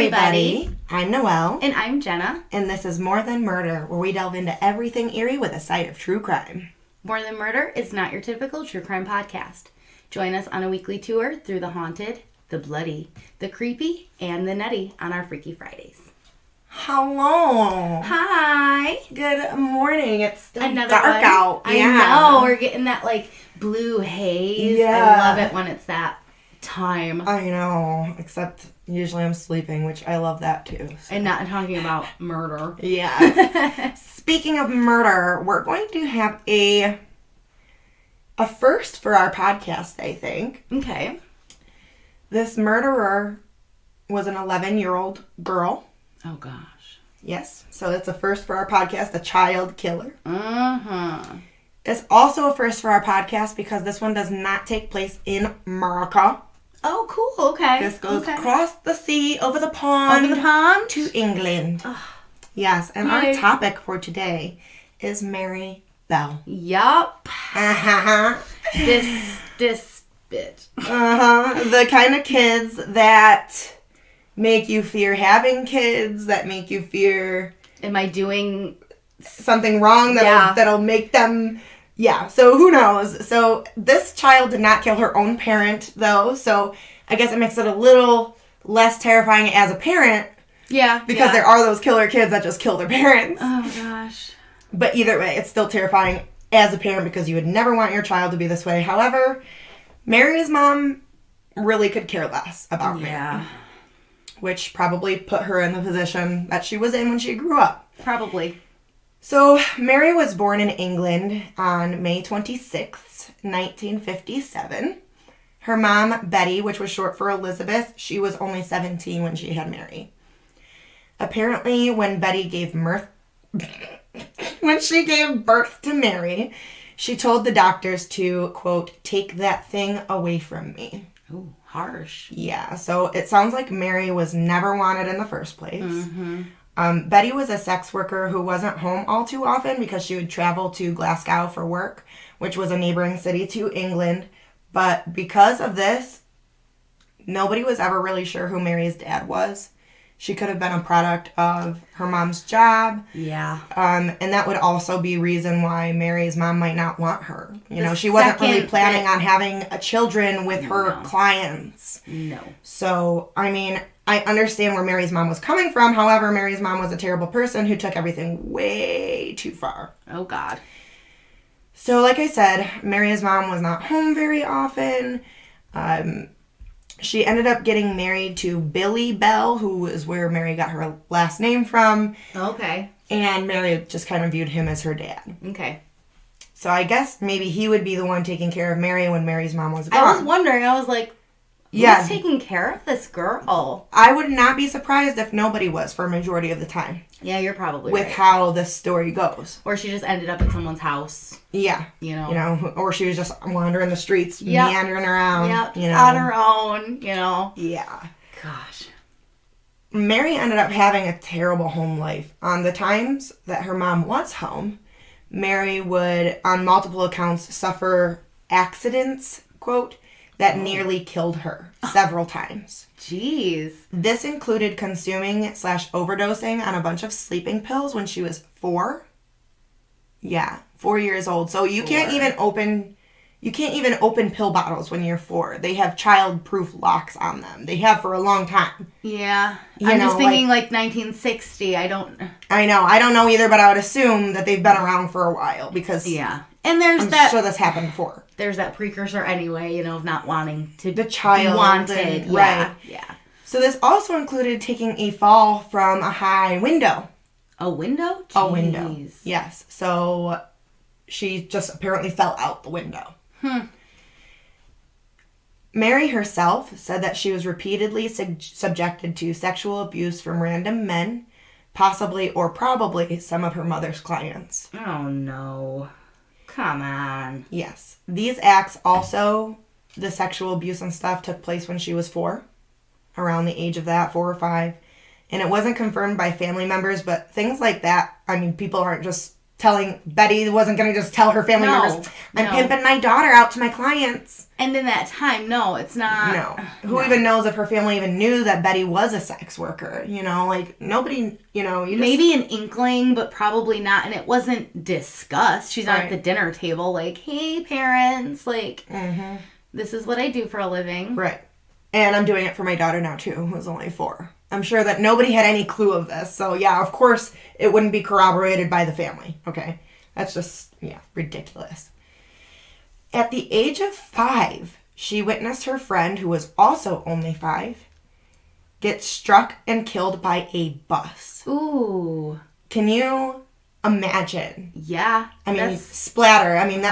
everybody. I'm Noelle. And I'm Jenna. And this is More Than Murder, where we delve into everything eerie with a side of true crime. More Than Murder is not your typical true crime podcast. Join us on a weekly tour through the haunted, the bloody, the creepy, and the nutty on our Freaky Fridays. Hello. Hi. Good morning. It's still Another dark one. out. I know. We're getting that blue haze. Yeah. I love it when it's that time. I know. Except usually I'm sleeping, which I love that too. So. And not talking about murder. Yeah. Speaking of murder, we're going to have a first for our podcast, I think. Okay. This murderer was an 11-year-old girl. Oh, gosh. Yes. So it's a first for our podcast, a child killer. Uh-huh. It's also a first for our podcast because this one does not take place in America. Oh, cool. Okay. This goes across the sea, over the pond, to England. Ugh. Yes, and our topic for today is Mary Bell. Yup. Uh-huh. This bitch. Uh-huh. The kind of kids that make you fear having kids, that make you fear... Am I doing... something wrong that'll make them... Yeah, so who knows? So this child did not kill her own parent, though, so I guess it makes it a little less terrifying as a parent. Yeah. Because there are those killer kids that just kill their parents. Oh, gosh. But either way, it's still terrifying as a parent because you would never want your child to be this way. However, Mary's mom really could care less about Mary. Which probably put her in the position that she was in when she grew up. Probably. So, Mary was born in England on May 26th, 1957. Her mom, Betty, which was short for Elizabeth, she was only 17 when she had Mary. Apparently, when Betty gave birth to Mary, she told the doctors to, quote, take that thing away from me. Ooh, harsh. Yeah, so it sounds like Mary was never wanted in the first place. Mm-hmm. Betty was a sex worker who wasn't home all too often because she would travel to Glasgow for work, which was a neighboring city to England. But because of this, nobody was ever really sure who Mary's dad was. She could have been a product of her mom's job. Yeah. And that would also be reason why Mary's mom might not want her. You know, she wasn't really planning on having children with her clients. No. So, I mean, I understand where Mary's mom was coming from. However, Mary's mom was a terrible person who took everything way too far. Oh, God. So, like I said, Mary's mom was not home very often. She ended up getting married to Billy Bell, who is where Mary got her last name from. Okay. And Mary just kind of viewed him as her dad. Okay. So I guess maybe he would be the one taking care of Mary when Mary's mom was gone. I was wondering. I was like, who's taking care of this girl? I would not be surprised if nobody was for a majority of the time. Yeah, you're probably with right. how this story goes. Or she just ended up at someone's house. Yeah. You know, or she was just wandering the streets, meandering around. Yep, on her own, Yeah. Gosh. Mary ended up having a terrible home life. On the times that her mom was home, Mary would, on multiple accounts, suffer accidents, quote, that nearly killed her several times. Jeez. This included consuming/overdosing on a bunch of sleeping pills when she was 4. Yeah, 4 years old. So you can't even open pill bottles when you're 4. They have child-proof locks on them. They have for a long time. Yeah. I'm just thinking like 1960. I know. I don't know either, but I would assume that they've been around for a while because And there's I'm sure this happened before. There's that precursor anyway, of not wanting to the child be wanted. Right. Yeah. So this also included taking a fall from a high window. A window? Jeez. A window. Yes. So she just apparently fell out the window. Mary herself said that she was repeatedly subjected to sexual abuse from random men, possibly or probably some of her mother's clients. Oh, no. Come on. Yes. These acts also, the sexual abuse and stuff, took place when she was 4, around the age of that, 4 or 5. And it wasn't confirmed by family members, but things like that, I mean, people aren't just telling Betty wasn't going to just tell her family members, I'm pimping my daughter out to my clients. And in that time, no, it's not. No. Who even knows if her family even knew that Betty was a sex worker? You know, like, nobody, you know. Maybe an inkling, but probably not. And it wasn't discussed. She's not at the dinner table like, hey, parents, like, this is what I do for a living. Right. And I'm doing it for my daughter now, too, who's only 4. I'm sure that nobody had any clue of this. So, yeah, of course, it wouldn't be corroborated by the family. Okay? That's just, ridiculous. At the age of 5, she witnessed her friend, who was also only 5, get struck and killed by a bus. Ooh. Can you imagine? Yeah. I mean, splatter. I mean,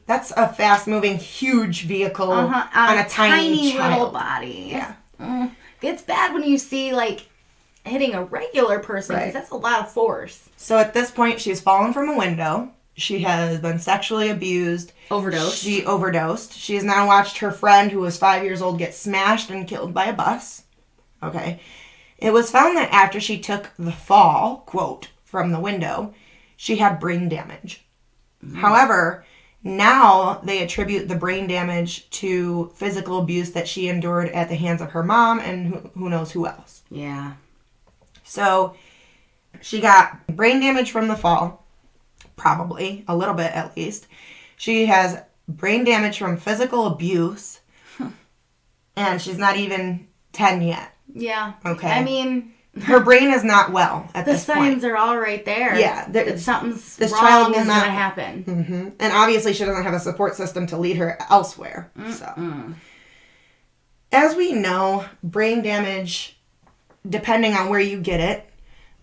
that's a fast-moving, huge vehicle on a tiny child. Little body. Yeah. It's bad when you see, like, hitting a regular person, because that's a lot of force. So at this point, she's fallen from a window. She has been sexually abused. Overdosed. She overdosed. She has now watched her friend, who was 5 years old, get smashed and killed by a bus. Okay. It was found that after she took the fall, quote, from the window, she had brain damage. However, now they attribute the brain damage to physical abuse that she endured at the hands of her mom and who knows who else. Yeah. So she got brain damage from the fall, probably, a little bit at least. She has brain damage from physical abuse, and she's not even 10 yet. Yeah. Okay. I mean, her brain is not well at this point. The signs are all right there. Yeah. Something's this wrong child is will going not to happen. Mm-hmm. And obviously she doesn't have a support system to lead her elsewhere. So, as we know, brain damage, depending on where you get it,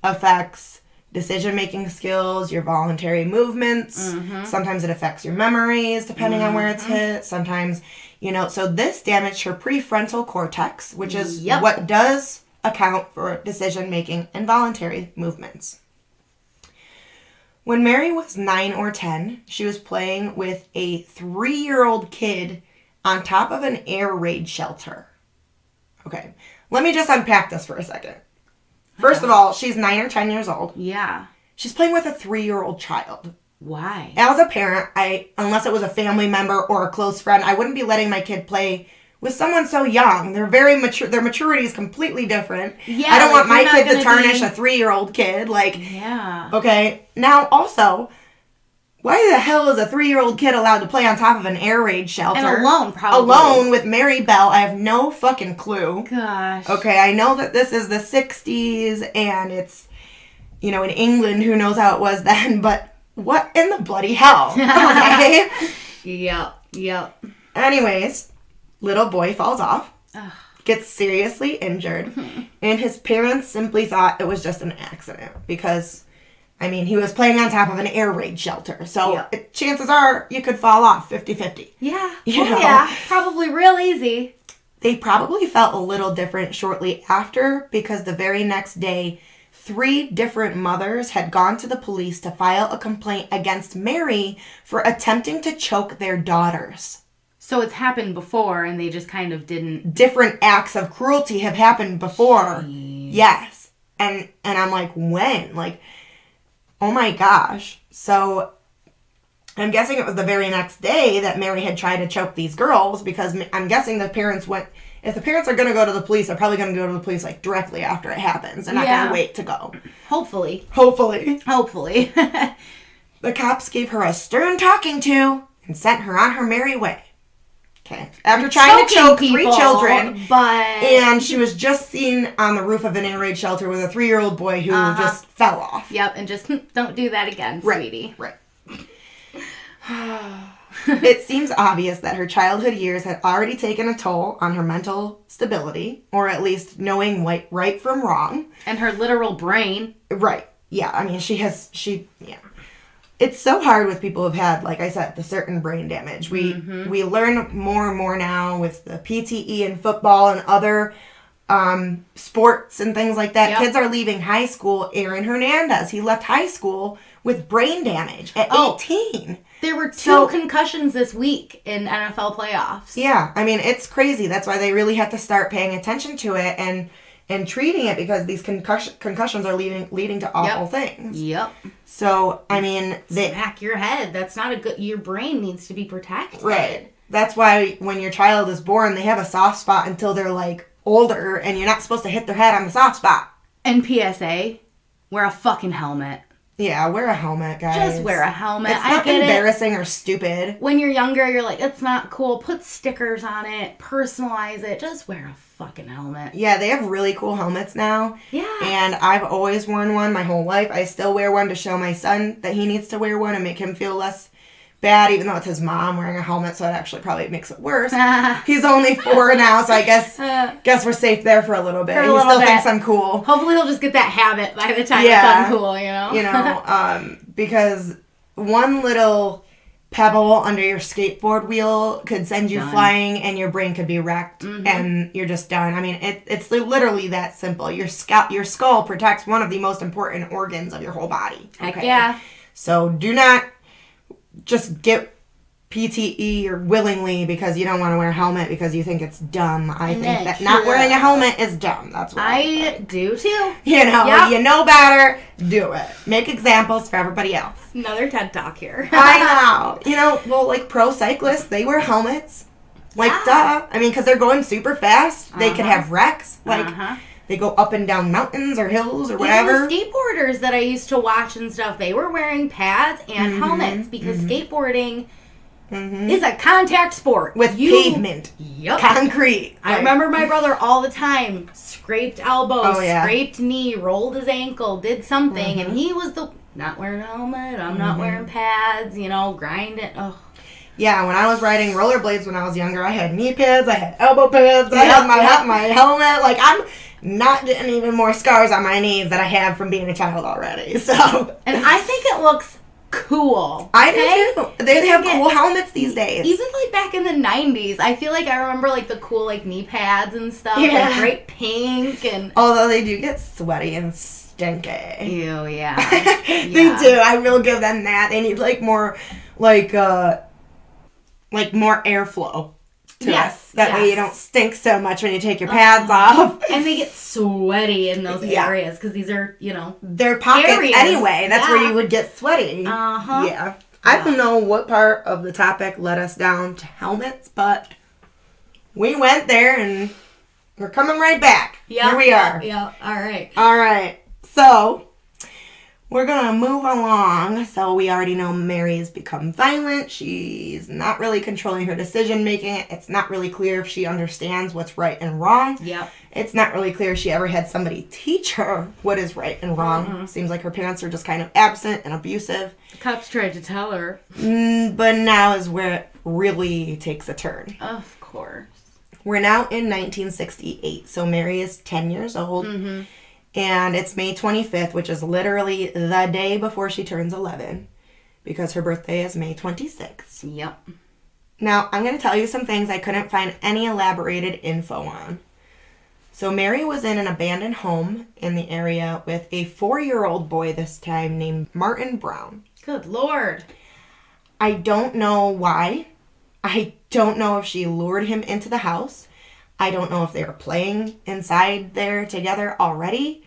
affects decision-making skills, your voluntary movements. Sometimes it affects your memories, depending on where it's hit. Sometimes, so this damaged her prefrontal cortex, which is what does account for decision-making and voluntary movements. When Mary was 9 or 10, she was playing with a 3-year-old kid on top of an air raid shelter. Okay, let me just unpack this for a second. First of all, she's 9 or 10 years old. Yeah. She's playing with a 3-year-old child. Why? As a parent, unless it was a family member or a close friend, I wouldn't be letting my kid play with someone so young. They're very mature. Their maturity is completely different. Yeah, I don't want my kid to tarnish a 3-year-old kid. Okay. Now, also, why the hell is a 3-year-old kid allowed to play on top of an air raid shelter? And alone, probably. Alone with Mary Bell. I have no fucking clue. Gosh. Okay, I know that this is the 60s and it's, in England, who knows how it was then, but what in the bloody hell? Okay? Yep. Anyways, little boy falls off, gets seriously injured, and his parents simply thought it was just an accident because, he was playing on top of an air raid shelter. So chances are you could fall off 50-50. Yeah. Yeah. Probably real easy. They probably felt a little different shortly after because the very next day, 3 different mothers had gone to the police to file a complaint against Mary for attempting to choke their daughters. So it's happened before and they just kind of didn't... Different acts of cruelty have happened before. Jeez. Yes. And I'm like, when? Oh my gosh. So I'm guessing it was the very next day that Mary had tried to choke these girls because I'm guessing the parents went... If the parents are going to go to the police, they're probably going to go to the police directly after it happens. They're not going to wait to go. Hopefully. The cops gave her a stern talking to and sent her on her merry way. Okay. After trying to choke 3 children. And she was just seen on the roof of an air raid shelter with a 3-year-old boy who just fell off. Yep, and just don't do that again, sweetie. Right. It seems obvious that her childhood years had already taken a toll on her mental stability, or at least knowing right from wrong. And her literal brain. Right. Yeah, It's so hard with people who've had, like I said, the certain brain damage. We learn more and more now with the PTE and football and other sports and things like that. Yep. Kids are leaving high school. Aaron Hernandez, he left high school with brain damage at 18. There were 2 concussions this week in NFL playoffs. Yeah, it's crazy. That's why they really have to start paying attention to it and and treating it because these concussions are leading to awful things. Yep. So, I mean... Smack your head. That's not a good... Your brain needs to be protected. Right. That's why when your child is born, they have a soft spot until they're, like, older, and you're not supposed to hit their head on the soft spot. And PSA, wear a fucking helmet. Yeah, wear a helmet, guys. Just wear a helmet. It's not embarrassing or stupid. When you're younger, you're like, it's not cool. Put stickers on it. Personalize it. Just wear a fucking helmet. Yeah, they have really cool helmets now. Yeah. And I've always worn one my whole life. I still wear one to show my son that he needs to wear one and make him feel less bad, even though it's his mom wearing a helmet, so it actually probably makes it worse. He's only 4 now, so I guess we're safe there for a little bit. He still thinks I'm cool. Hopefully he'll just get that habit by the time it's uncool, you know? You know, because one little pebble under your skateboard wheel could send you flying and your brain could be wrecked and you're just done. I mean, it's literally that simple. Your skull protects one of the most important organs of your whole body. Okay? Heck yeah. So do not just get PTE or willingly because you don't want to wear a helmet because you think it's dumb. I think that not wearing a helmet is dumb. That's what I do too. You know, you know better, do it. Make examples for everybody else. Another TED Talk here. I know. You know, well, like pro cyclists, they wear helmets. Like, duh. I mean, because they're going super fast. They could have wrecks. Like, they go up and down mountains or hills or whatever. Even the skateboarders that I used to watch and stuff, they were wearing pads and helmets because skateboarding is a contact sport. With pavement. Yep. Concrete. I remember my brother all the time scraped elbow, scraped knee, rolled his ankle, did something, and he was not wearing a helmet, I'm not wearing pads, you know, grinding. Oh. Yeah, when I was riding rollerblades when I was younger, I had knee pads, I had elbow pads, I had my helmet. Like, I'm not getting even more scars on my knees that I have from being a child already. So, and I think it looks cool. I do too. They have cool helmets these days. Even like back in the 90s, I feel like I remember like the cool like knee pads and stuff, like bright pink and. Although they do get sweaty and stinky. Ew, yeah. They do. I will give them that. They need like more, like more airflow. That way you don't stink so much when you take your pads off. And they get sweaty in those areas because these are, you know, they're pockets areas. Anyway. That's where you would get sweaty. Yeah. I don't know what part of the topic led us down to helmets, but we went there and we're coming right back. Here we are. Yeah. All right. So we're going to move along. So we already know Mary's become violent. She's not really controlling her decision making. It's not really clear if she understands what's right and wrong. Yep. It's not really clear if she ever had somebody teach her what is right and wrong. Seems like her parents are just kind of absent and abusive. The cops tried to tell her. But now is where it really takes a turn. Of course. We're now in 1968. So Mary is 10 years old. And it's May 25th, which is literally the day before she turns 11, because her birthday is May 26th. Yep. Now, I'm going to tell you some things I couldn't find any elaborated info on. So Mary was in an abandoned home in the area with a 4-year-old boy this time named Martin Brown. Good Lord. I don't know why. I don't know if she lured him into the house. I don't know if they were playing inside there together already.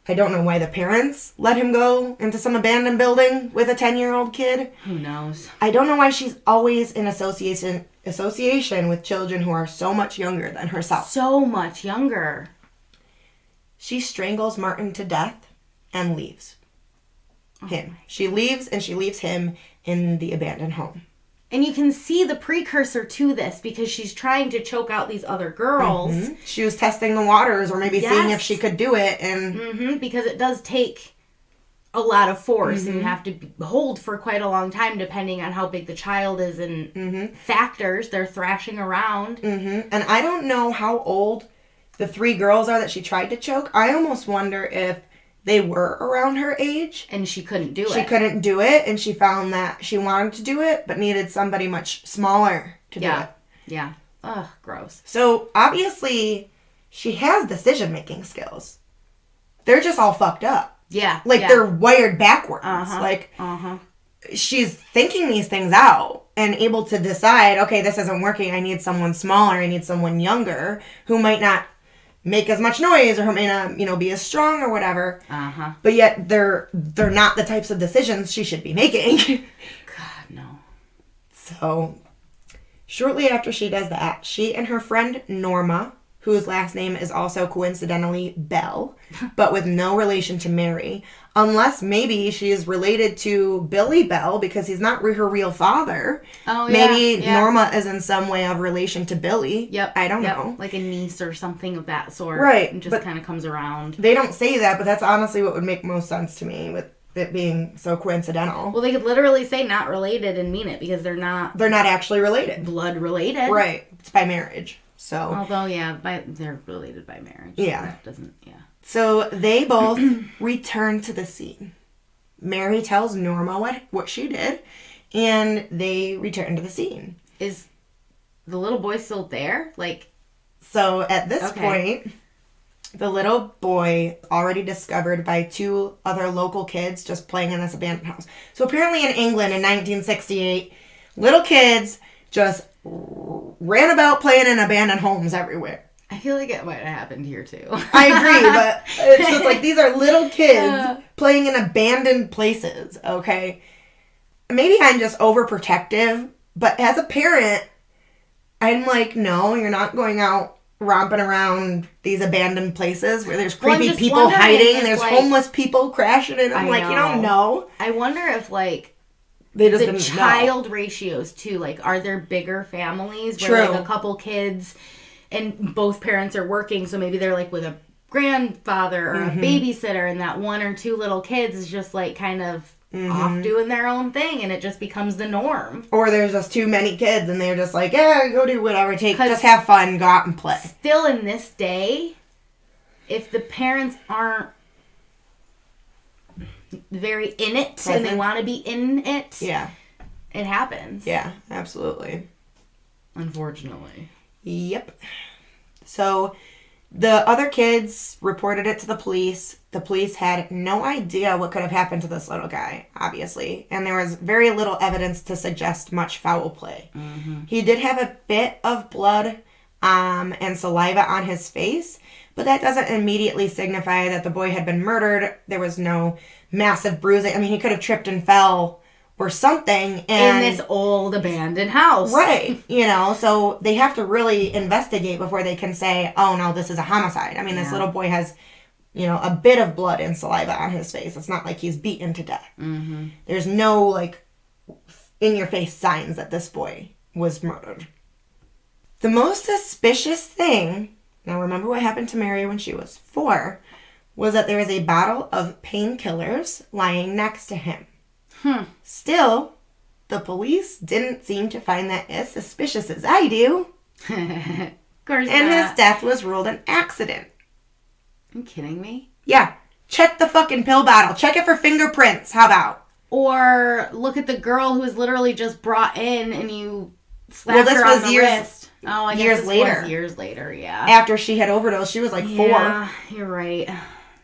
I don't know why the parents let him go into some abandoned building with a 10-year-old kid. Who knows? I don't know why she's always in association with children who are so much younger than herself. So much younger. She strangles Martin to death and leaves him. She leaves and she leaves him in the abandoned home. And you can see the precursor to this because she's trying to choke out these other girls. She was testing the waters or maybe seeing if she could do it. And because it does take a lot of force and you have to hold for quite a long time depending on how big the child is and factors. They're thrashing around. And I don't know how old the 3 girls are that she tried to choke. I almost wonder if they were around her age. And she couldn't do it. She couldn't do it, and she found that she wanted to do it, but needed somebody much smaller to do it. Yeah. Ugh, gross. So, obviously, she has decision-making skills. They're just all fucked up. Yeah. They're wired backwards. She's thinking these things out and able to decide, okay, this isn't working. I need someone smaller. I need someone younger who might not make as much noise or may not, be as strong or whatever. Uh-huh. But yet they're not the types of decisions she should be making. God, no. So, shortly after she does that, she and her friend Norma, whose last name is also coincidentally Bell, but with no relation to Mary, unless maybe she is related to Billy Bell because he's not her real father. Oh, yeah. Maybe Norma is in some way of relation to Billy. Yep. I don't know. Like a niece or something of that sort. Right. And just kind of comes around. They don't say that, but that's honestly what would make most sense to me with it being so coincidental. Well, they could literally say not related and mean it because they're not actually related. Blood related. Right. It's by marriage. So. Although, they're related by marriage. Yeah. So that doesn't, So they both return to the scene. Mary tells Norma what she did, and they return to the scene. Is the little boy still there? So at this point, the little boy already discovered by 2 other local kids just playing in this abandoned house. So apparently in England in 1968, little kids just ran about playing in abandoned homes everywhere. I feel like it might have happened here too. I agree, but it's just like these are little kids playing in abandoned places, okay? Maybe I'm just overprotective, but as a parent, I'm like, no, you're not going out romping around these abandoned places where there's creepy people hiding and there's homeless people crashing in. I'm like, you don't know. I wonder if they just the child ratios too, are there bigger families where a couple kids and both parents are working, so maybe they're with a grandfather or a babysitter, and that 1 or 2 little kids is just kind of off doing their own thing, and it just becomes the norm. Or there's just too many kids, and they're just go do whatever, just have fun, go out and play. Still in this day, if the parents aren't very in it and they want to be in it, it happens. Yeah, absolutely. Unfortunately. Yep. So the other kids reported it to the police. The police had no idea what could have happened to this little guy, obviously. And there was very little evidence to suggest much foul play. Mm-hmm. He did have a bit of blood and saliva on his face, but that doesn't immediately signify that the boy had been murdered. There was no massive bruising. I mean, he could have tripped and fell or something. In this old abandoned house. Right. So they have to really investigate before they can say, oh, no, this is a homicide. I mean, this little boy has, a bit of blood and saliva on his face. It's not like he's beaten to death. Mm-hmm. There's no, in-your-face signs that this boy was murdered. The most suspicious thing, now remember what happened to Mary when she was 4, was that there was a bottle of painkillers lying next to him. Still, the police didn't seem to find that as suspicious as I do. Of course and his death was ruled an accident. Are you kidding me? Yeah. Check the fucking pill bottle. Check it for fingerprints. How about? Or look at the girl who was literally just brought in and you slapped her on the wrist. Oh, I guess this was years later, yeah. After she had overdosed. She was 4. Yeah, you're right.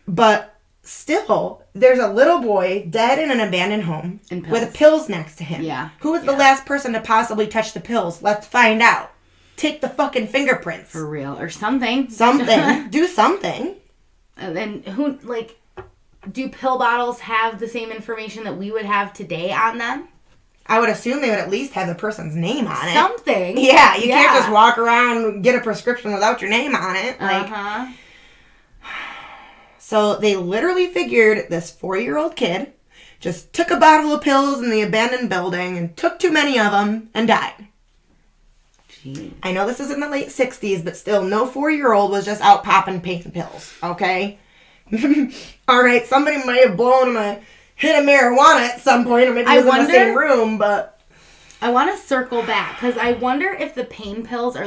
But still, there's a little boy dead in an abandoned home with pills next to him. Yeah. Who was the last person to possibly touch the pills? Let's find out. Take the fucking fingerprints. For real. Or something. Something. Do something. And then who, do pill bottles have the same information that we would have today on them? I would assume they would at least have the person's name on it. Something. Yeah, you can't just walk around and get a prescription without your name on it. So they literally figured this 4-year-old kid just took a bottle of pills in the abandoned building and took too many of them and died. Jeez. I know this is in the late 60s, but still, no 4-year-old was just out popping pain pills, okay? All right, somebody might have blown him a hit of marijuana at some point, or maybe he was in the same room, but... I want to circle back, because I wonder if the pain pills are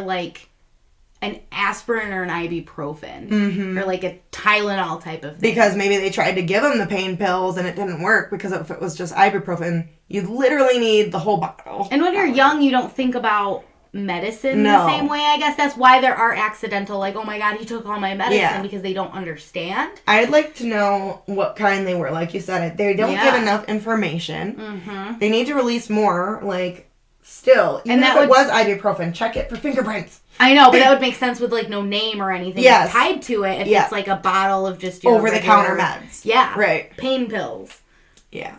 an aspirin or an ibuprofen, or a Tylenol type of thing. Because maybe they tried to give him the pain pills and it didn't work, because if it was just ibuprofen, you literally need the whole bottle. And when you're young, you don't think about medicine the same way, I guess. That's why there are accidental, oh my god, he took all my medicine, because they don't understand. I'd like to know what kind they were. Like you said, they don't give enough information. Mm-hmm. They need to release more, still, even And if it was ibuprofen, check it for fingerprints. I know, but that would make sense with, like, no name or anything tied to it if it's, like, a bottle of just your over-the-counter meds. Yeah. Right. Pain pills. Yeah.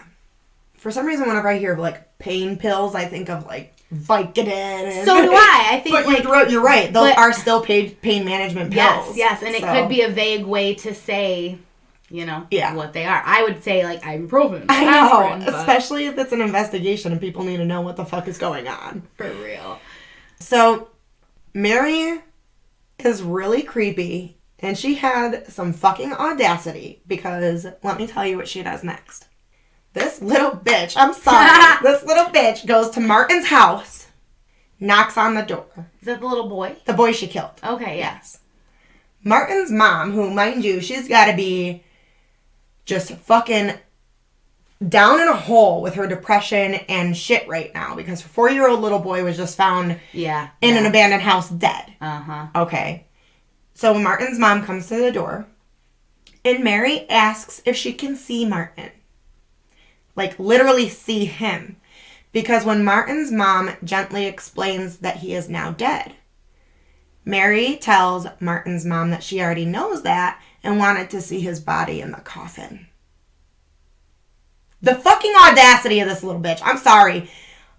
For some reason, whenever I hear of, like, pain pills, I think of, like, Vicodin. And, so do I. I think, but like... You're right. Those are still pain management pills. Yes, and it could be a vague way to say... You know, what they are. I would say, like, ibuprofen. I know, aspirin, especially if it's an investigation and people need to know what the fuck is going on. For real. So, Mary is really creepy, and she had some fucking audacity, because let me tell you what she does next. This little bitch, I'm sorry, this little bitch goes to Martin's house, knocks on the door. Is that the little boy? The boy she killed. Okay, yes. Martin's mom, who, mind you, she's got to be just fucking down in a hole with her depression and shit right now, because her 4-year-old little boy was just found in an abandoned house dead. Uh-huh. Okay. So Martin's mom comes to the door, and Mary asks if she can see Martin. Like, literally see him. Because when Martin's mom gently explains that he is now dead, Mary tells Martin's mom that she already knows that and wanted to see his body in the coffin. The fucking audacity of this little bitch. I'm sorry.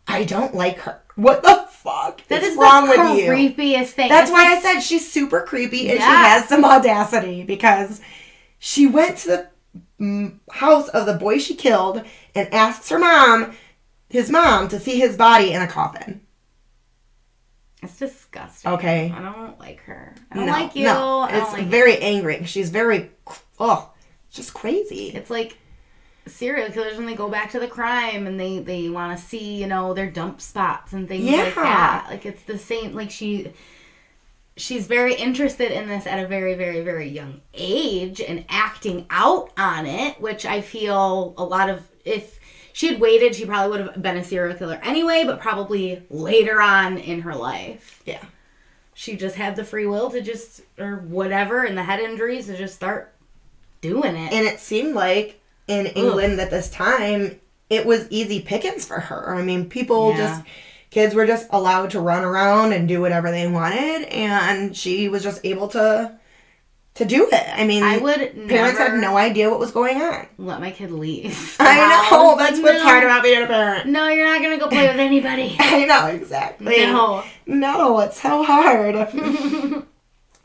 I don't like her. What the fuck is wrong with you? That is the creepiest thing. That's why I said she's super creepy and she has some audacity, because she went to the house of the boy she killed and asks his mom, to see his body in a coffin. It's disgusting. Okay. I don't like her. I don't like you. No, it's very angry. She's very, just crazy. It's like serial killers when they go back to the crime and they want to see, their dump spots and things like that. Like, it's the same, like, she's very interested in this at a very, very, very young age and acting out on it, which I feel a lot of, if she had waited, she probably would have been a serial killer anyway, but probably later on in her life. Yeah. She just had the free will to just, or whatever, and the head injuries to just start doing it. And it seemed like in England at this time, it was easy pickings for her. I mean, kids were just allowed to run around and do whatever they wanted, and she was just able to do it. I mean, parents had no idea what was going on. Let my kid leave. I know. That's what's hard about being a parent. No, you're not going to go play with anybody. I know, exactly. No, it's so hard.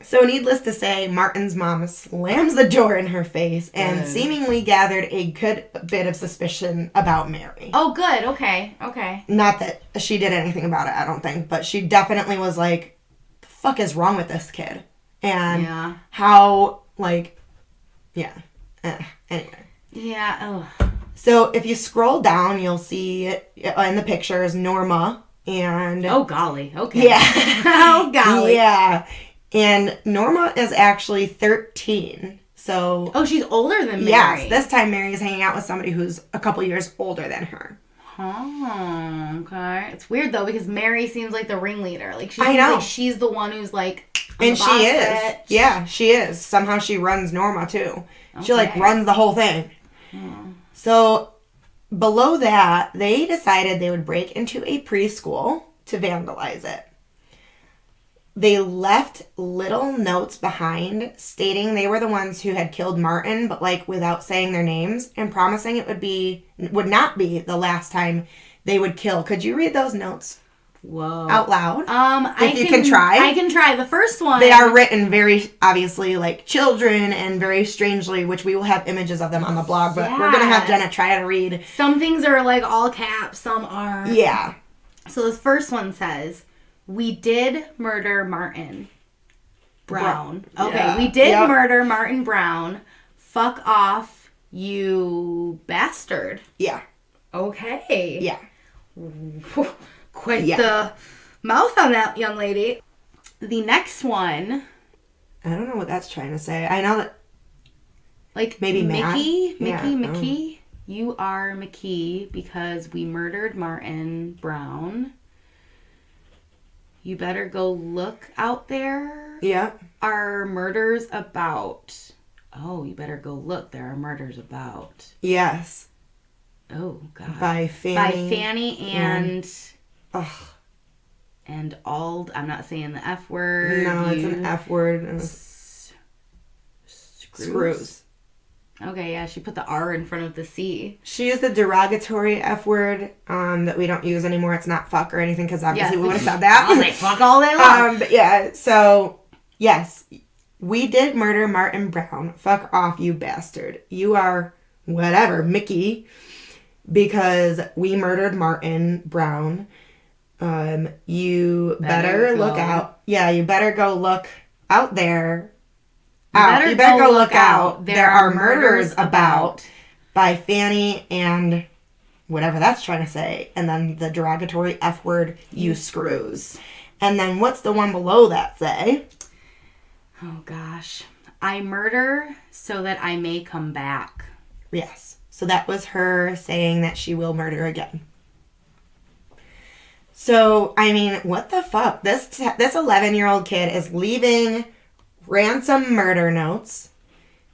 So needless to say, Martin's mom slams the door in her face and seemingly gathered a good bit of suspicion about Mary. Oh, good. Okay. Not that she did anything about it, I don't think, but she definitely was like, the fuck is wrong with this kid? And how, like, anyway. Yeah, So if you scroll down, you'll see in the pictures Norma and... Oh, golly. Okay. Yeah. Oh, golly. Yeah. And Norma is actually 13. So... Oh, she's older than Mary. Yes. This time Mary is hanging out with somebody who's a couple years older than her. Oh, okay. It's weird, though, because Mary seems like the ringleader. Like, she I know. Like she's the one who's, like... And she is. Bitch. Yeah, she is. Somehow she runs Norma, too. Okay. She, like, runs the whole thing. So, below that, they decided they would break into a preschool to vandalize it. They left little notes behind stating they were the ones who had killed Martin, but, like, without saying their names, and promising it would not be the last time they would kill. Could you read those notes? Whoa. Out loud? If you can try. I can try. The first one. They are written very, obviously, like children and very strangely, which we will have images of them on the blog, but we're going to have Jenna try to read. Some things are like all caps, some are. Yeah. So this first one says, we did murder Martin Brown. Okay, yeah. We did murder Martin Brown. Fuck off, you bastard. Yeah. Okay. Yeah. Quite the mouth on that young lady. The next one. I don't know what that's trying to say. I know that. Like maybe Mickey. Mickey. You are Mickey because we murdered Martin Brown. You better go look out there. Yeah. Are murders about? Oh, you better go look. There are murders about. Yes. Oh God. By Fanny and Ugh. And I'm not saying the F word. No, it's an F word. Screws. Okay, yeah, she put the R in front of the C. She used the derogatory F word that we don't use anymore. It's not fuck or anything, because obviously we would have said that. I was like, fuck all day long. But yeah, so, yes. We did murder Martin Brown. Fuck off, you bastard. You are whatever, Mickey, because we murdered Martin Brown. You better look out. Yeah, you better go look out there. You better go look out. There are murders about by Fanny and whatever that's trying to say. And then the derogatory F word, you screws. And then what's the one below that say? Oh, gosh. I murder so that I may come back. Yes. So that was her saying that she will murder again. So, I mean, what the fuck? This 11-year-old kid is leaving ransom murder notes,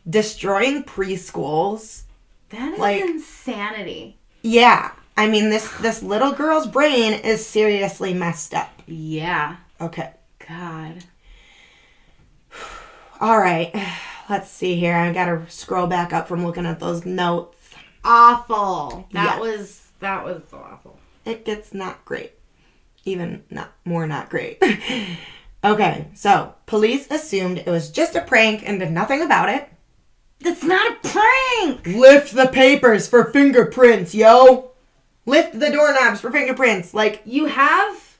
destroying preschools. That is insanity. Yeah. I mean, this little girl's brain is seriously messed up. Yeah. Okay. God. All right. Let's see here. I gotta scroll back up from looking at those notes. Awful. That was awful. It gets not great. Even not great. Okay, so police assumed it was just a prank and did nothing about it. That's not a prank! Lift the papers for fingerprints, yo! Lift the doorknobs for fingerprints. Like, you have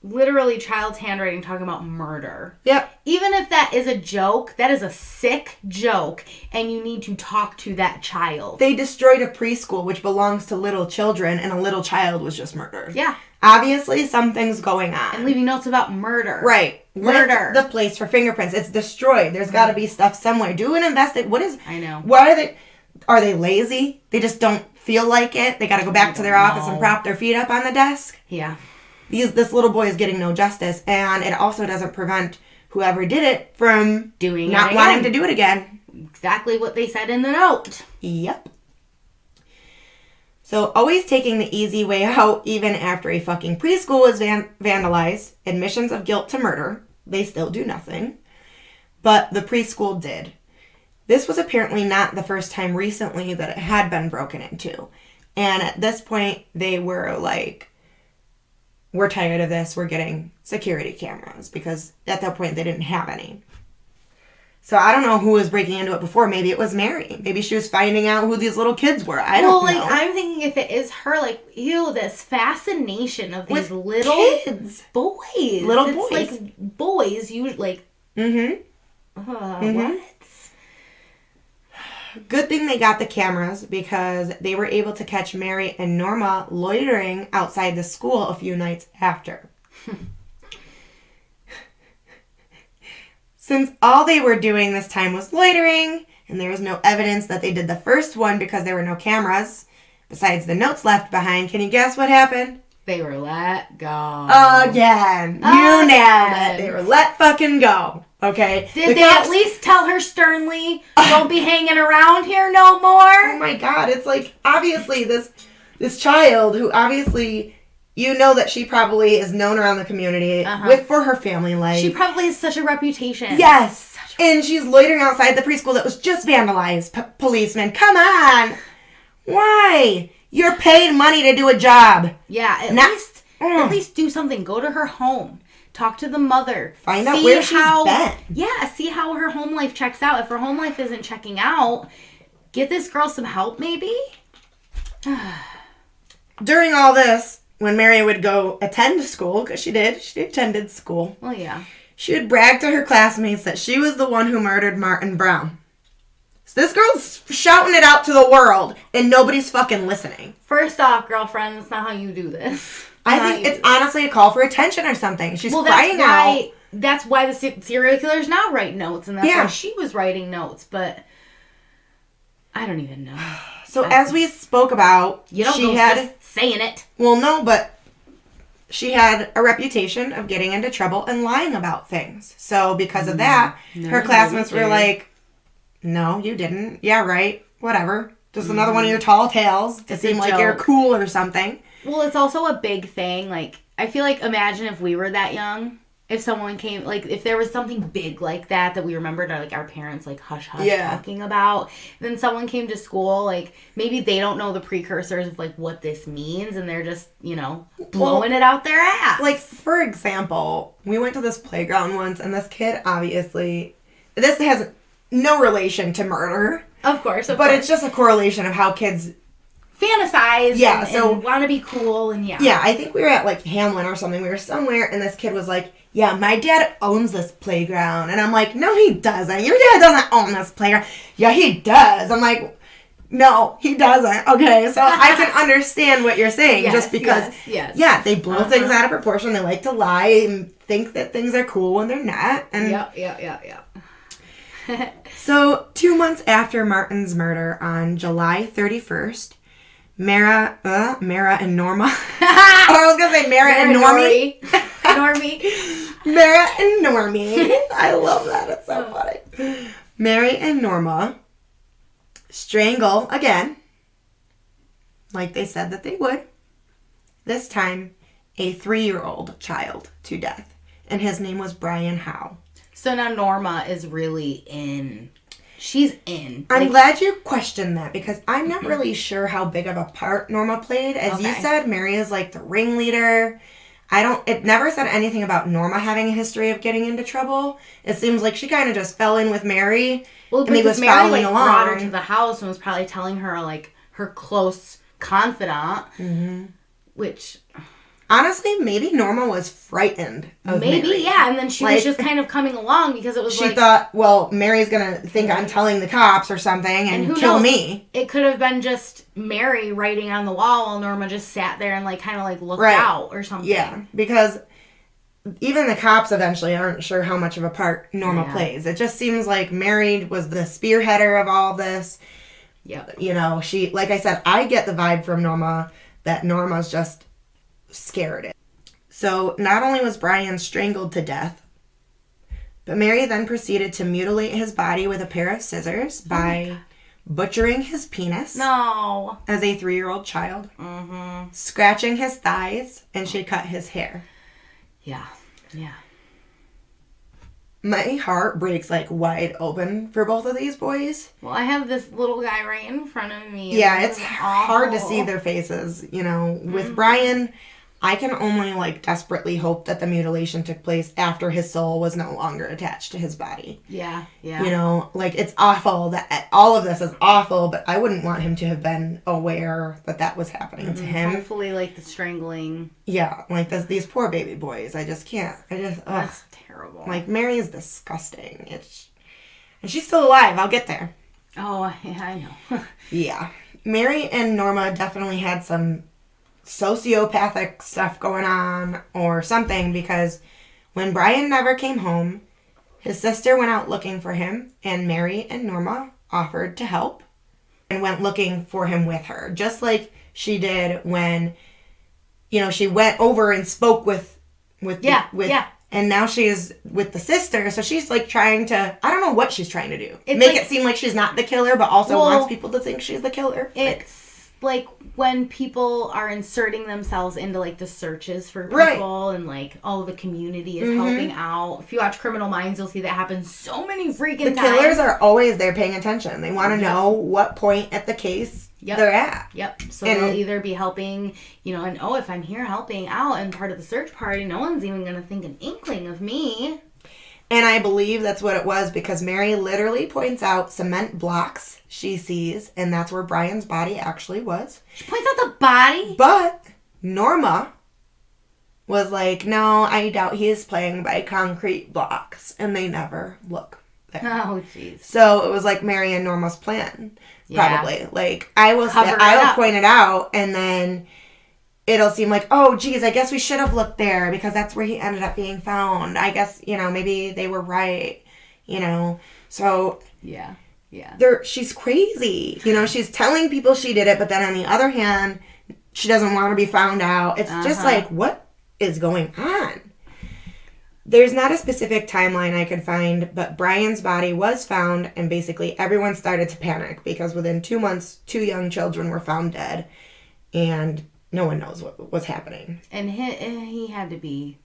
literally child's handwriting talking about murder. Yep. Even if that is a joke, that is a sick joke, and you need to talk to that child. They destroyed a preschool which belongs to little children, and a little child was just murdered. Yeah. Obviously, something's going on. And leaving notes about murder. Right. Murder. Lift the place for fingerprints. It's destroyed. There's got to be stuff somewhere. Do an investigation. I know. Why are they lazy? They just don't feel like it? They got to go back to their office and prop their feet up on the desk? Yeah. This little boy is getting no justice, and it also doesn't prevent whoever did it from not wanting to do it again. Exactly what they said in the note. Yep. So, always taking the easy way out, even after a fucking preschool was vandalized, admissions of guilt to murder, they still do nothing. But the preschool did. This was apparently not the first time recently that it had been broken into. And at this point, they were like, we're tired of this, we're getting security cameras. Because at that point, they didn't have any. So I don't know who was breaking into it before. Maybe it was Mary. Maybe she was finding out who these little kids were. I don't know. I'm thinking if it is her, this fascination of these with little kids. Boys. Little it's boys. Like boys, usually what? Good thing they got the cameras because they were able to catch Mary and Norma loitering outside the school a few nights after. Since all they were doing this time was loitering, and there was no evidence that they did the first one because there were no cameras, besides the notes left behind, can you guess what happened? They were let go. Again. You nailed it. They were let fucking go. Okay? Did they at least tell her sternly, don't be hanging around here no more? Oh my God. It's like, obviously, this child who obviously... You know that she probably is known around the community for her family life. She probably has such a reputation. Yes. And she's loitering outside the preschool that was just vandalized. Policeman, come on. Why? You're paid money to do a job. Yeah, at least do something. Go to her home. Talk to the mother. Find out where she's been. Yeah, see how her home life checks out. If her home life isn't checking out, get this girl some help maybe. During all this... When Mary would go attend school, because she attended school. Well, yeah. She would brag to her classmates that she was the one who murdered Martin Brown. So this girl's shouting it out to the world, and nobody's fucking listening. First off, girlfriend, that's not how you do this. I think it's honestly a call for attention or something. She's crying out. That's why the serial killers now write notes, and that's why she was writing notes, but I don't even know. So as we spoke about, you don't go just saying it. Well, no, but she had a reputation of getting into trouble and lying about things. So because of that, her classmates were like, "No, you didn't. Yeah, right. Whatever. Just another one of your tall tales to seem like you're cool or something." Well, it's also a big thing. Like, I feel like, imagine if we were that young. If someone came, like, if there was something big like that we remembered, like, our parents, like, hush-hush talking about, then someone came to school, like, maybe they don't know the precursors of, like, what this means, and they're just, you know, blowing it out their ass. Like, for example, we went to this playground once, and this kid, obviously, this has no relation to murder. Of course. But it's just a correlation of how kids fantasize and want to be cool, and Yeah, I think we were at, like, Hamlin or something. We were somewhere, and this kid was like, yeah, my dad owns this playground. And I'm like, no, he doesn't. Your dad doesn't own this playground. Yeah, he does. I'm like, no, he doesn't. Okay, so I can understand what you're saying just because, yeah, they blow things out of proportion. They like to lie and think that things are cool when they're not. And yeah. So 2 months after Martin's murder on July 31st, Mara and Norma. I was going to say Mara and Normie. Mara and Normie. I love that. It's so funny. Mary and Norma strangle again, like they said that they would. This time, a 3-year-old child to death. And his name was Brian Howe. So now Norma is really in. She's in. I'm glad you questioned that because I'm not really sure how big of a part Norma played. As you said, Mary is like the ringleader. It never said anything about Norma having a history of getting into trouble. It seems like she kind of just fell in with Mary. Well, and he was Mary following along. Brought her to the house and was probably telling her, like, her close confidant, which... Honestly, maybe Norma was frightened of Mary. Yeah, and then she was just kind of coming along because it was she thought, well, Mary's going to think I'm telling the cops or something and kill me. It could have been just Mary writing on the wall while Norma just sat there and, like, kind of, like, looked out or something. Yeah, because even the cops eventually aren't sure how much of a part Norma plays. It just seems like Mary was the spearheader of all this. Yeah. You know, she, like I said, I get the vibe from Norma that Norma's just scared it. So not only was Brian strangled to death, but Mary then proceeded to mutilate his body with a pair of scissors by butchering his penis. No. As a 3-year-old child. Scratching his thighs, and she cut his hair. Yeah. My heart breaks, like, wide open for both of these boys. Well, I have this little guy right in front of me. Yeah, it's hard to see their faces, you know. With Brian, I can only, like, desperately hope that the mutilation took place after his soul was no longer attached to his body. Yeah. You know, like, it's awful that all of this is awful, but I wouldn't want him to have been aware that that was happening to him. Hopefully, like, the strangling. Yeah, like, these poor baby boys. I just can't. That's terrible. Like, Mary is disgusting. And she's still alive. I'll get there. Oh, yeah, I know. Yeah. Mary and Norma definitely had some sociopathic stuff going on or something, because when Brian never came home, his sister went out looking for him, and Mary and Norma offered to help and went looking for him with her, just like she did when, you know, she went over and spoke with and now she is with the sister, so she's like trying to, I don't know what she's trying to do. Make it seem like she's not the killer, but also wants people to think she's the killer. It's like when people are inserting themselves into, like, the searches for people, and, like, the community is helping out. If you watch Criminal Minds, you'll see that happen so many freaking times. The killers are always there paying attention. They want to know what point at the case they're at. So they'll either be helping, you know, and if I'm here helping out and part of the search party, no one's even going to think an inkling of me. And I believe that's what it was, because Mary literally points out cement blocks she sees, and that's where Brian's body actually was. She points out the body? But Norma was like, no, I doubt he is playing by concrete blocks, and they never look there. Oh, jeez. So it was like Mary and Norma's plan, probably. Like, I will point it out, and then it'll seem like, oh, geez, I guess we should have looked there because that's where he ended up being found. I guess, you know, maybe they were right, you know. So, yeah. She's crazy. You know, she's telling people she did it, but then on the other hand, she doesn't want to be found out. It's just like, what is going on? There's not a specific timeline I could find, but Brian's body was found, and basically everyone started to panic because within 2 months, 2 young children were found dead. And no one knows what was happening. And he had to be...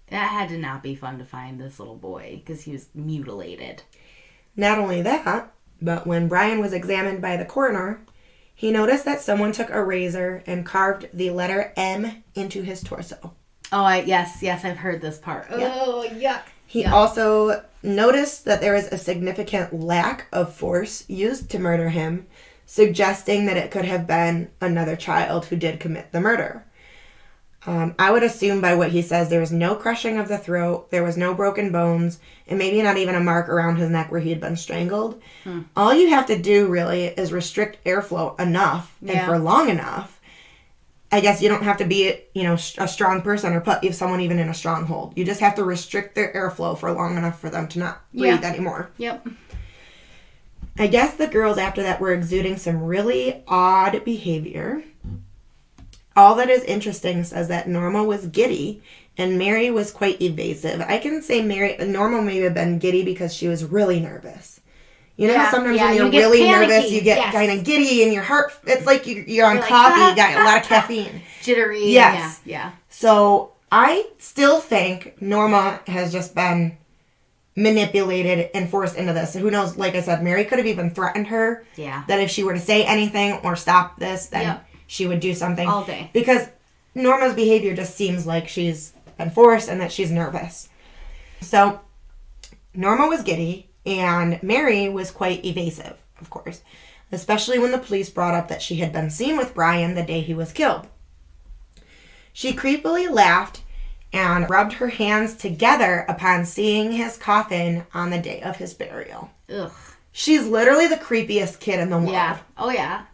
That had to not be fun to find this little boy because he was mutilated. Not only that, but when Brian was examined by the coroner, he noticed that someone took a razor and carved the letter M into his torso. Oh, yes, I've heard this part. Yeah. Oh, yuck. He also noticed that there was a significant lack of force used to murder him, suggesting that it could have been another child who did commit the murder. I would assume by what he says there was no crushing of the throat, there was no broken bones, and maybe not even a mark around his neck where he had been strangled. All you have to do, really, is restrict airflow enough and for long enough. I guess you don't have to be, a strong person or put someone even in a stronghold. You just have to restrict their airflow for long enough for them to not breathe anymore. Yep. I guess the girls after that were exuding some really odd behavior. All that is interesting says that Norma was giddy and Mary was quite evasive. I can say Norma may have been giddy because she was really nervous. You know how sometimes when you're really panicky. Nervous, you get kind of giddy and your heart, it's like you're on coffee, you got a lot of caffeine. Jittery. Yes. Yeah. So I still think Norma has just been manipulated and forced into this. Who knows, like I said, Mary could have even threatened her that if she were to say anything or stop this, then she would do something. All day. Because Norma's behavior just seems like she's been forced and that she's nervous. So Norma was giddy and Mary was quite evasive, of course. Especially when the police brought up that she had been seen with Brian the day he was killed. She creepily laughed and rubbed her hands together upon seeing his coffin on the day of his burial. Ugh. She's literally the creepiest kid in the world. Yeah. Oh, yeah.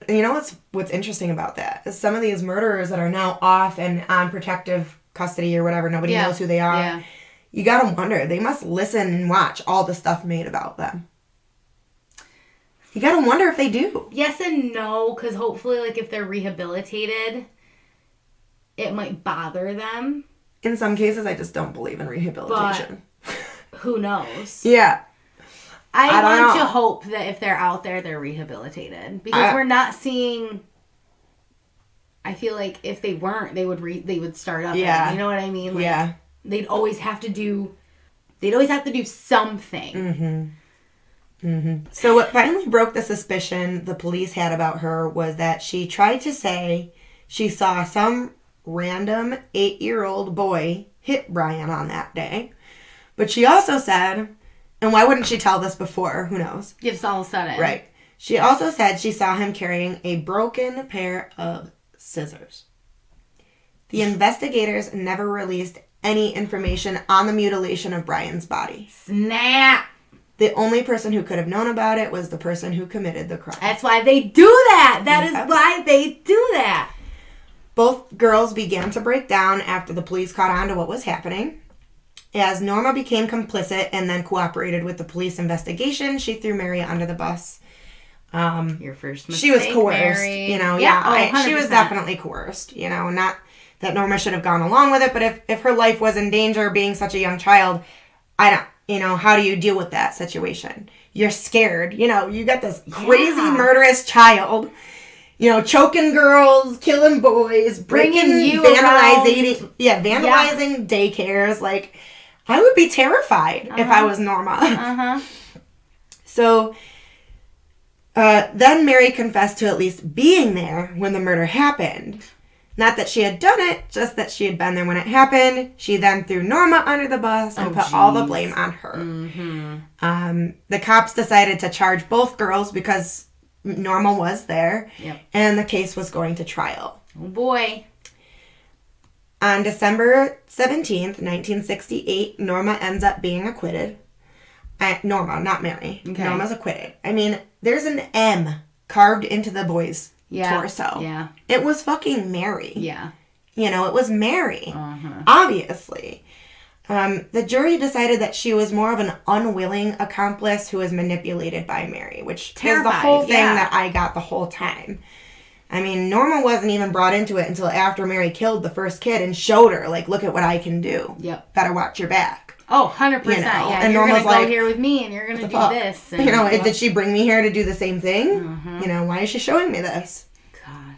And you know what's interesting about that is some of these murderers that are now off and on protective custody or whatever, nobody knows who they are. Yeah. You gotta wonder, they must listen and watch all the stuff made about them. You gotta wonder if they do. Yes and no, because hopefully, like, if they're rehabilitated, it might bother them. In some cases, I just don't believe in rehabilitation. But who knows? Yeah. I want to hope that if they're out there, they're rehabilitated. Because we're not seeing... I feel like if they weren't, they would start up. Yeah. You know what I mean? Like, they'd always have to do something. Mm-hmm. Mm-hmm. So what finally broke the suspicion the police had about her was that she tried to say she saw some random 8-year-old boy hit Brian on that day. But she also said... And why wouldn't she tell this before? Who knows? It's all sudden. Right. She also said she saw him carrying a broken pair of scissors. The investigators never released any information on the mutilation of Brian's body. Snap! The only person who could have known about it was the person who committed the crime. That's why they do that! That is why they do that! Both girls began to break down after the police caught on to what was happening. As Norma became complicit and then cooperated with the police investigation, she threw Mary under the bus. Your first mistake, she was coerced, Mary. She was definitely coerced, not that Norma should have gone along with it, but if her life was in danger being such a young child, how do you deal with that situation? You're scared, you got this crazy murderous child, choking girls, killing boys, vandalizing daycares, like... I would be terrified if I was Norma. So, then Mary confessed to at least being there when the murder happened. Not that she had done it, just that she had been there when it happened. She then threw Norma under the bus and put all the blame on her. Mm-hmm. The cops decided to charge both girls because Norma was there. Yep. And the case was going to trial. Oh, boy. On December 17th, 1968, Norma ends up being acquitted. Norma, not Mary. Okay. Norma's acquitted. I mean, there's an M carved into the boy's torso. Yeah. It was fucking Mary. Yeah. It was Mary. Obviously. The jury decided that she was more of an unwilling accomplice who was manipulated by Mary, which is the whole thing that I got the whole time. I mean, Norma wasn't even brought into it until after Mary killed the first kid and showed her, like, look at what I can do. Yep. Better watch your back. Oh, 100%. Yeah, and you're going to go here with me and you're going to do this. And, did she bring me here to do the same thing? Mm-hmm. Why is she showing me this? God.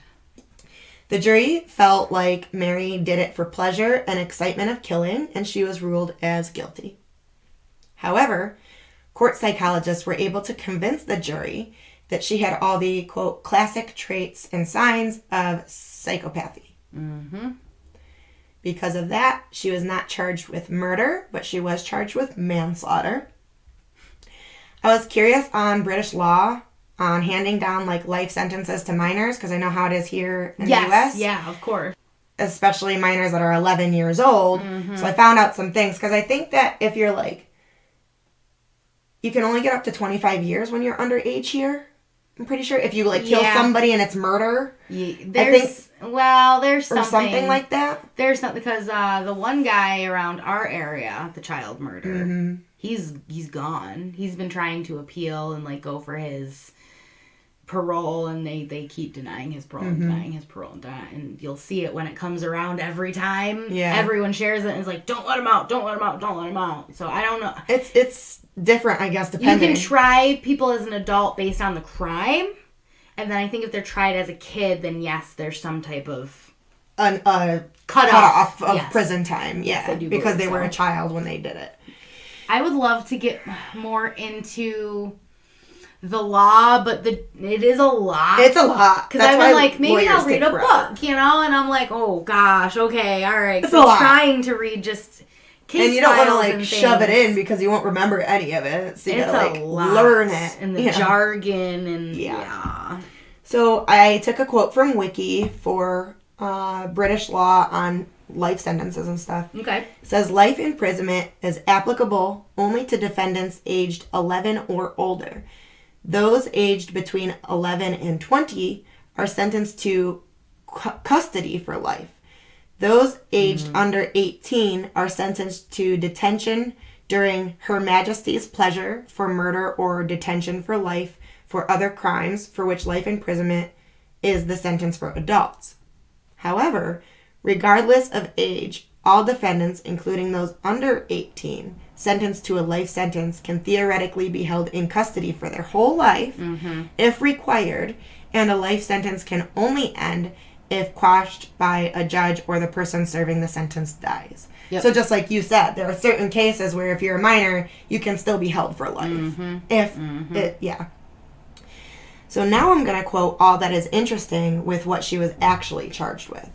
The jury felt like Mary did it for pleasure and excitement of killing, and she was ruled as guilty. However, court psychologists were able to convince the jury that she had all the, quote, classic traits and signs of psychopathy. Mm-hmm. Because of that, she was not charged with murder, but she was charged with manslaughter. I was curious on British law on handing down like life sentences to minors, because I know how it is here in the U.S. Yeah, of course. Especially minors that are 11 years old. Mm-hmm. So I found out some things, because I think that if you're like, you can only get up to 25 years when you're underage here. I'm pretty sure if you like kill somebody and it's murder. Yeah, there's something. Or something like that. There's something, because the one guy around our area, the child murder, mm-hmm. he's gone. He's been trying to appeal and like go for his parole, and they keep denying his parole and denying his parole and you'll see it when it comes around every time. Yeah. Everyone shares it and is like, don't let him out, don't let him out, don't let him out. So I don't know. It's different, I guess, depending. You can try people as an adult based on the crime, and then I think if they're tried as a kid, then yes, there's some type of cut off of prison time. Yes, yeah, I do because they believe were so. a child when they did it. I would love to get more into the law, but it is a lot. It's a lot. Because I've been like, maybe I'll read a book, you know? And I'm like, oh gosh, okay, all right. It's a lot. Trying to read just case and you don't want to files like and shove it things. in because you won't remember any of it. So you It's gotta like a lot. learn it. And the jargon and yeah. So I took a quote from Wiki for British law on life sentences and stuff. Okay. It says life imprisonment is applicable only to defendants aged 11 or older. Those aged between 11 and 20 are sentenced to custody for life. Those aged under 18 are sentenced to detention during Her Majesty's pleasure for murder or detention for life for other crimes for which life imprisonment is the sentence for adults. However, regardless of age, all defendants, including those under 18, sentenced to a life sentence can theoretically be held in custody for their whole life if required, and a life sentence can only end if quashed by a judge or the person serving the sentence dies. Yep. So just like you said, there are certain cases where if you're a minor, you can still be held for life. So now I'm going to quote all that is interesting with what she was actually charged with.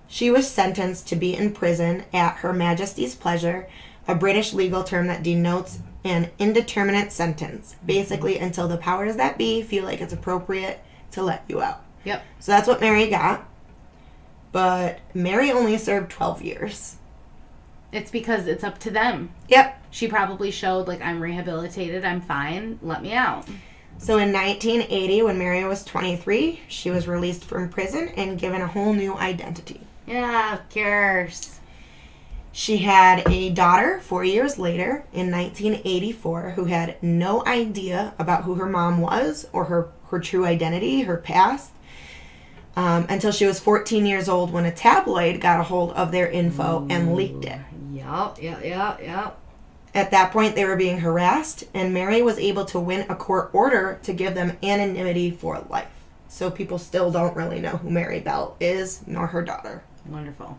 She was sentenced to be in prison at Her Majesty's pleasure, a British legal term that denotes an indeterminate sentence, basically until the powers that be feel like it's appropriate to let you out. Yep. So that's what Mary got. But Mary only served 12 years. It's because it's up to them. Yep. She probably showed, like, I'm rehabilitated, I'm fine, let me out. So in 1980, when Mary was 23, she was released from prison and given a whole new identity. Yeah, of course. She had a daughter 4 years later in 1984 who had no idea about who her mom was or her true identity, her past, until she was 14 years old when a tabloid got a hold of their info and leaked it. Yep. At that point, they were being harassed, and Mary was able to win a court order to give them anonymity for life. So people still don't really know who Mary Bell is, nor her daughter. Wonderful.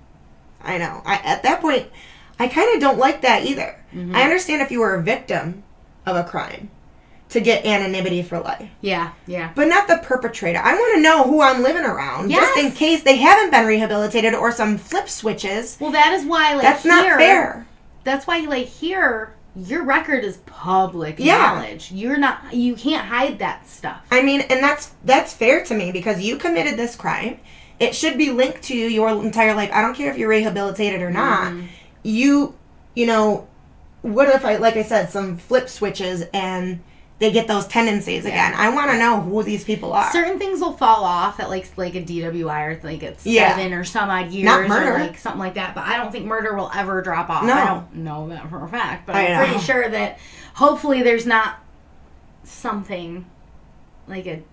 I know. At that point, I kind of don't like that either. I understand if you were a victim of a crime to get anonymity for life. Yeah. But not the perpetrator. I want to know who I'm living around, Yes. just in case they haven't been rehabilitated or some flip switches. Well, that is why, like, That's not fair. That's why, like, here, your record is public knowledge. You can't hide that stuff. I mean, and that's fair to me because you committed this crime. It should be linked to your entire life. I don't care if you're rehabilitated or not. You know, what if like I said, some flip switches and they get those tendencies again? I want to know who these people are. Certain things will fall off at like a DWI or like at 7 or some odd years. Not murder. Or like something like that. But I don't think murder will ever drop off. No. I don't know that for a fact. But I I'm know. pretty sure that hopefully there's not something like a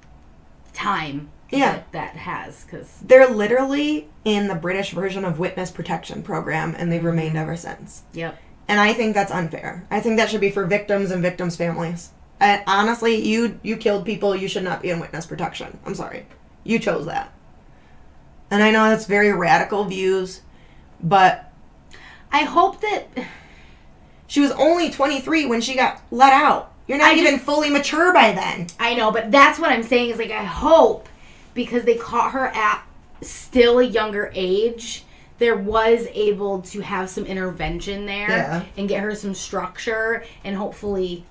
time that has. Cause They're literally in the British version of witness protection program, and they've remained ever since. Yep. And I think that's unfair. I think that should be for victims and victims' families. And honestly, you killed people. You should not be in witness protection. I'm sorry. You chose that. And I know that's very radical views, but I hope that... She was only 23 when she got let out. You're not even fully mature by then. I know, but that's what I'm saying is, like, I hope, because they caught her at still a younger age, there was able to have some intervention there and get her some structure and hopefully...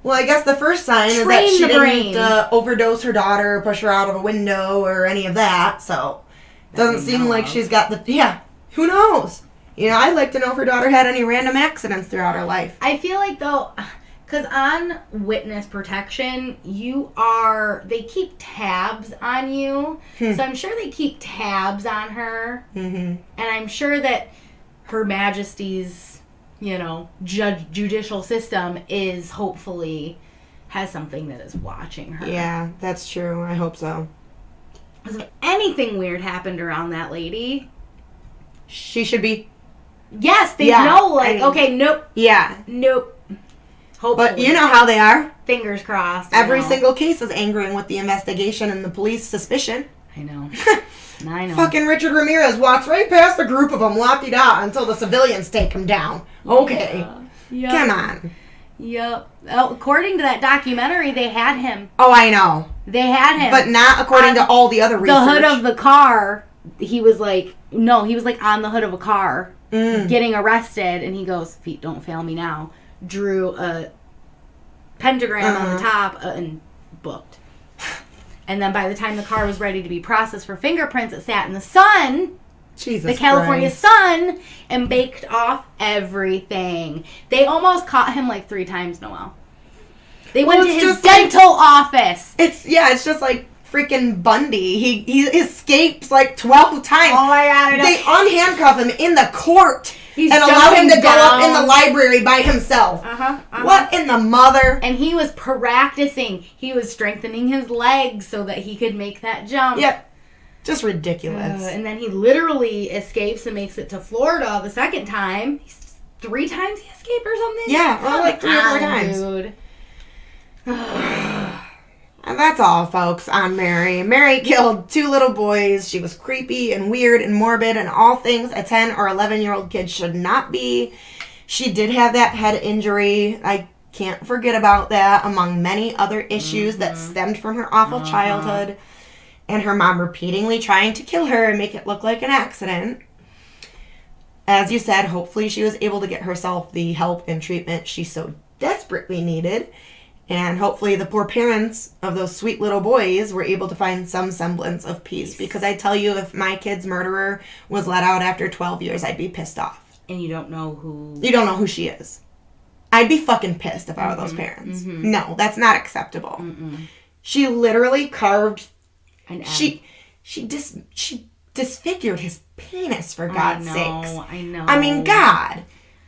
Well, I guess the first sign is that she didn't overdose her daughter, push her out of a window, or any of that. So, it doesn't seem like she's got the... Yeah, who knows? You know, I'd like to know if her daughter had any random accidents throughout her life. I feel like, though, because on witness protection, they keep tabs on you. So I'm sure they keep tabs on her. Mm-hmm. And I'm sure that Her Majesty's... judicial system is hopefully has something that is watching her. Yeah, that's true. I hope so. Because if anything weird happened around that lady, she should be. Yes, they know. Okay, nope. Yeah, nope. Hopefully. But you know how they are. Fingers crossed. Every single case is angering with the investigation and the police suspicion. I know. I know. Fucking Richard Ramirez walks right past the group of them, la-di-da, until the civilians take him down. Okay. Yep. Come on. Yep. Oh, according to that documentary, they had him. Oh, I know. They had him. But not according to all the other research. The hood of the car, he was like on the hood of a car, getting arrested, and he goes, feet don't fail me now, drew a pentagram on the top and booked. And then by the time the car was ready to be processed for fingerprints, it sat in the sun, the California sun, and baked off everything. They almost caught him like 3 times, Noelle. They went to his dental office. It's just like freaking Bundy. He escapes like 12 times. Oh my God. They unhandcuff him in the court. And allow him to go up in the library by himself. What in the mother? And he was practicing. He was strengthening his legs so that he could make that jump. Yep. Just ridiculous. And then he literally escapes and makes it to Florida the second time. 3 times he escaped or something? Yeah, like 3 or 4 times. Dude. And that's all, folks, on Mary. Mary killed 2 little boys. She was creepy and weird and morbid and all things a 10 or 11-year-old kid should not be. She did have that head injury. I can't forget about that, among many other issues that stemmed from her awful childhood. And her mom repeatedly trying to kill her and make it look like an accident. As you said, hopefully she was able to get herself the help and treatment she so desperately needed. And hopefully the poor parents of those sweet little boys were able to find some semblance of peace. Because I tell you, if my kid's murderer was let out after 12 years, I'd be pissed off. And you don't know who... You don't know who she is. I'd be fucking pissed if I were those parents. No, that's not acceptable. She literally carved... She disfigured his penis, for God's sakes. I know. I mean, God...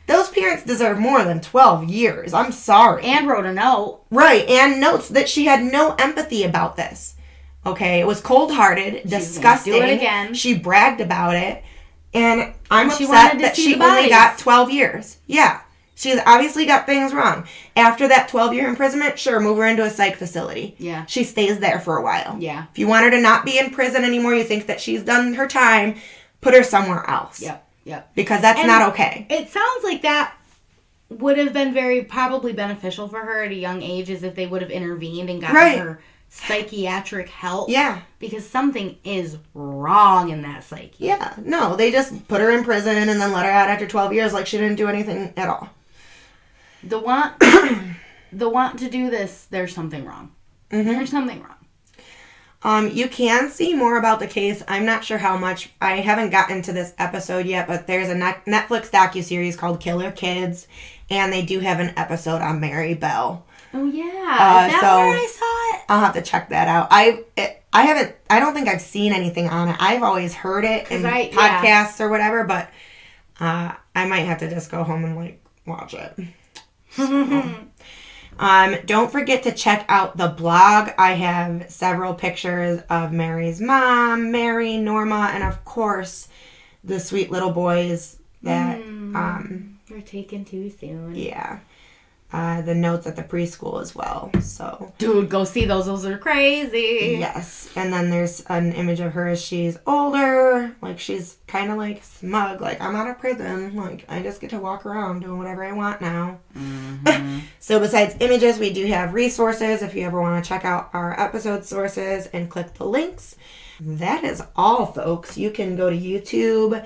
Those parents deserve more than 12 years. I'm sorry. And wrote a note. Right, and notes that she had no empathy about this. Okay, it was cold-hearted, disgusting. Do it again. She bragged about it. And I'm upset that she only got 12 years. Yeah. She's obviously got things wrong. After that 12-year imprisonment, sure, move her into a psych facility. Yeah. She stays there for a while. Yeah. If you want her to not be in prison anymore, you think that she's done her time, put her somewhere else. Yep. Yep. Because that's not okay. It sounds like that would have been probably beneficial for her at a young age, as if they would have intervened and gotten her psychiatric help. Yeah. Because something is wrong in that psyche. Yeah. No, they just put her in prison and then let her out after 12 years like she didn't do anything at all. The want to do this, there's something wrong. There's something wrong. You can see more about the case. I'm not sure how much. I haven't gotten to this episode yet, but there's a Netflix docuseries called Killer Kids, and they do have an episode on Mary Bell. Oh, yeah. Is that where I saw it? I'll have to check that out. I don't think I've seen anything on it. I've always heard it in podcasts or whatever, but I might have to just go home and, watch it. So. Don't forget to check out the blog. I have several pictures of Mary's mom, Mary, Norma, and of course the sweet little boys that were taken too soon. Yeah. the notes at the preschool as well. So, dude, go see those. Those are crazy. Yes. And then there's an image of her as she's older. Like, she's kind of, like, smug. Like, I'm out of prison. Like, I just get to walk around doing whatever I want now. Mm-hmm. So, besides images, we do have resources if you ever want to check out our episode sources and click the links. That is all, folks. You can go to YouTube,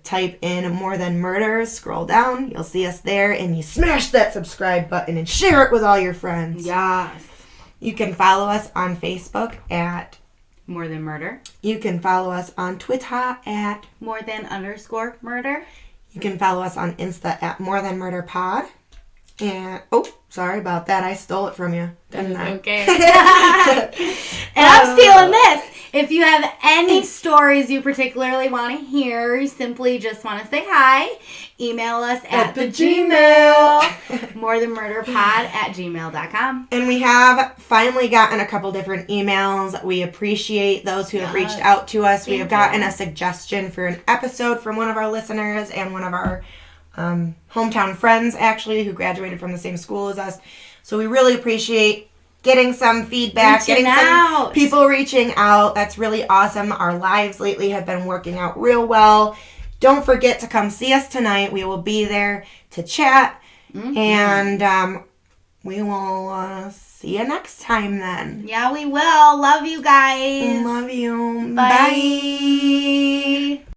type in More Than Murder, scroll down, you'll see us there, and you smash that subscribe button and share it with all your friends. Yes. You can follow us on Facebook at More Than Murder. You can follow us on Twitter at More_Than_Murder. You can follow us on Insta at More Than Murder Pod. And, oh, sorry about that. I stole it from you. Didn't I? Okay. And I'm stealing this. If you have any stories you particularly want to hear, you simply just want to say hi, email us at the Gmail. morethanmurderpod@gmail.com. And we have finally gotten a couple different emails. We appreciate those who have reached out to us. We have gotten a suggestion for an episode from one of our listeners and one of our hometown friends, actually, who graduated from the same school as us. So we really appreciate getting some feedback, some people reaching out. That's really awesome. Our lives lately have been working out real well. Don't forget to come see us tonight. We will be there to chat. Mm-hmm. And we will see you next time then. Yeah, we will. Love you guys. Love you. Bye. Bye.